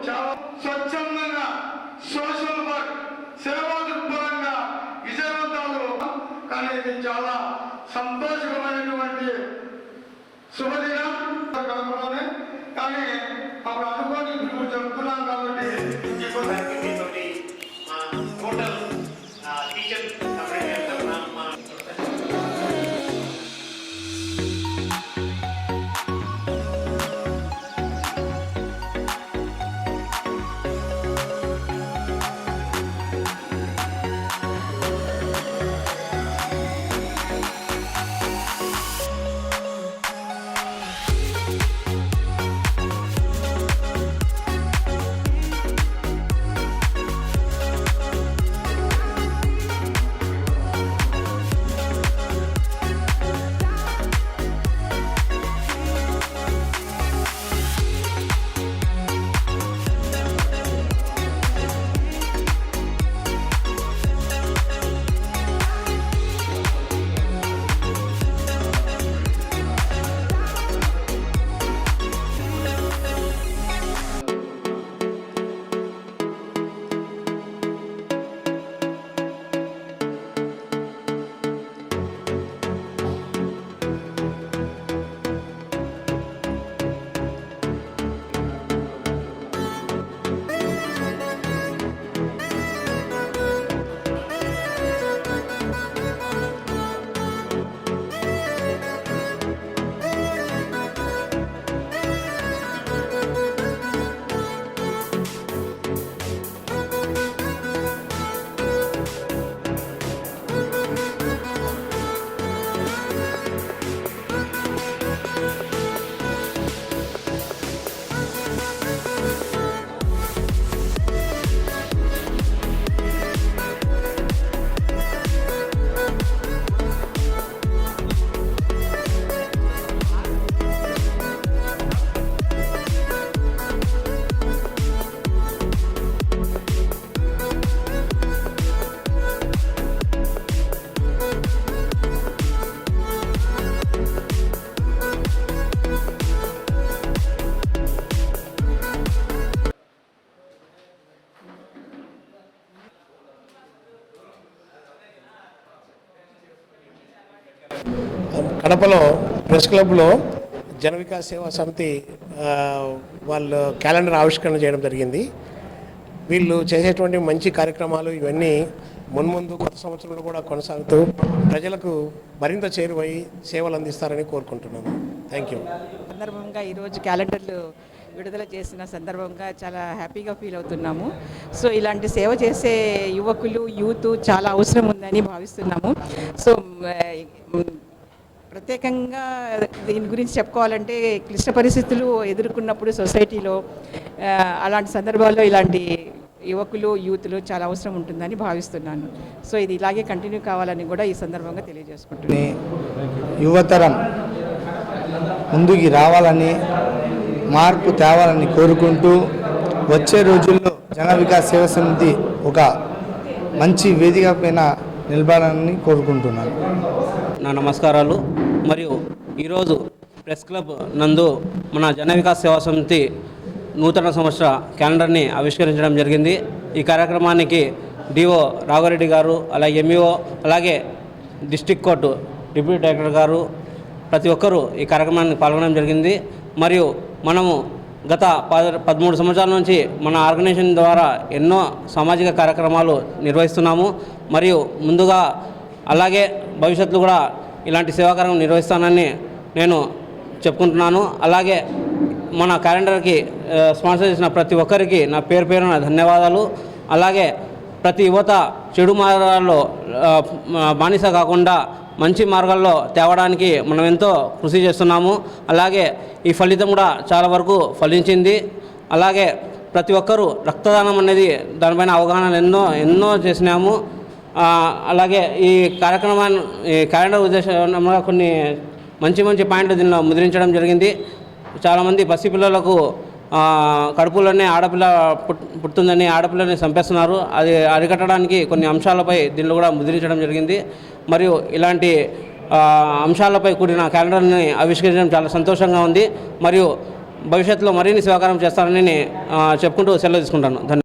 చాలా స్వచ్ఛందంగా social work సేవా దృక్పథంగా విజయవంతాలు. కానీ ఇది చాలా సంతోషకరమైనటువంటి శుభదినం. కానీ అప్పుడు అనుకోని ఇప్పుడు చెప్తున్నాం కాబట్టి కడపలో ప్రెస్ క్లబ్లో జన వికాస్ సేవా సమితి వాళ్ళు క్యాలెండర్ ఆవిష్కరణ చేయడం జరిగింది. వీళ్ళు చేసేటువంటి మంచి కార్యక్రమాలు ఇవన్నీ మున్ముందు కొత్త సంవత్సరంలో కూడా కొనసాగుతూ ప్రజలకు మరింత చేరువై సేవలు అందిస్తారని కోరుకుంటున్నాను. Thank you. సందర్భంగా ఈరోజు క్యాలెండర్లు విడుదల చేసిన సందర్భంగా చాలా హ్యాపీగా ఫీల్ అవుతున్నాము. సో ఇలాంటి సేవ చేసే యువకులు యూత్ చాలా అవసరం ఉందని భావిస్తున్నాము. సో ప్రత్యేకంగా దీని గురించి చెప్పుకోవాలంటే క్లిష్ట పరిస్థితులు ఎదుర్కొన్నప్పుడు సొసైటీలో అలాంటి సందర్భాల్లో ఇలాంటి యువకులు యూత్లు చాలా అవసరం ఉంటుందని భావిస్తున్నాను. సో ఇది ఇలాగే కంటిన్యూ కావాలని కూడా ఈ సందర్భంగా తెలియజేసుకుంటున్నాను. యువతరం ముందుకి రావాలని మార్పు తేవాలని కోరుకుంటూ వచ్చే రోజుల్లో జన వికాస్ సేవా సమితి ఒక మంచి వేదిక పైన నిలబడాలని కోరుకుంటున్నాను. నా నమస్కారాలు. మరియు ఈరోజు ప్రెస్ క్లబ్ నందు మన జన వికాస్ సేవా సమితి నూతన సంవత్సర క్యాలెండర్ని ఆవిష్కరించడం జరిగింది. ఈ కార్యక్రమానికి డిఓ రాఘవరెడ్డి గారు, అలాగే ఎంఈఓ, అలాగే డిస్ట్రిక్ట్ కోర్టు డిప్యూటీ డైరెక్టర్ గారు ప్రతి ఒక్కరూ ఈ కార్యక్రమానికి పాల్గొనడం జరిగింది. మరియు మనము గత 13 సంవత్సరాల నుంచి మన ఆర్గనైజేషన్ ద్వారా ఎన్నో సామాజిక కార్యక్రమాలు నిర్వహిస్తున్నాము. మరియు ముందుగా అలాగే భవిష్యత్తులో కూడా ఇలాంటి సేవా కార్యక్రమం నిర్వహిస్తానని నేను చెప్పుకుంటున్నాను. అలాగే మన క్యాలెండర్కి స్పాన్సర్ చేసిన ప్రతి ఒక్కరికి నా పేరున ధన్యవాదాలు. అలాగే ప్రతి యువత చెడు మార్గాల్లో బానిస కాకుండా మంచి మార్గాల్లో తేవడానికి మనం ఎంతో కృషి చేస్తున్నాము. అలాగే ఈ ఫలితం కూడా చాలా వరకు ఫలించింది. అలాగే ప్రతి ఒక్కరూ రక్తదానం అనేది దానిపైన అవగాహన ఎన్నో చేసినాము. అలాగే ఈ క్యాలెండర్ ఉద్దేశంగా కొన్ని మంచి పాయింట్లు దీనిలో ముద్రించడం జరిగింది. చాలామంది పసిపిల్లలకు కడుపులోనే ఆడపిల్ల పుట్టిందని ఆడపిల్లని చంపేస్తున్నారు. అది అరికట్టడానికి కొన్ని అంశాలపై దీనిలో కూడా ముద్రించడం జరిగింది. మరియు ఇలాంటి అంశాలపై కూడిన క్యాలెండర్ని ఆవిష్కరించడం చాలా సంతోషంగా ఉంది. మరియు భవిష్యత్తులో మరిన్ని సేవాకారం చేస్తానని చెప్పుకుంటూ సెలవు తీసుకుంటాను. ధన్యవాదాలు.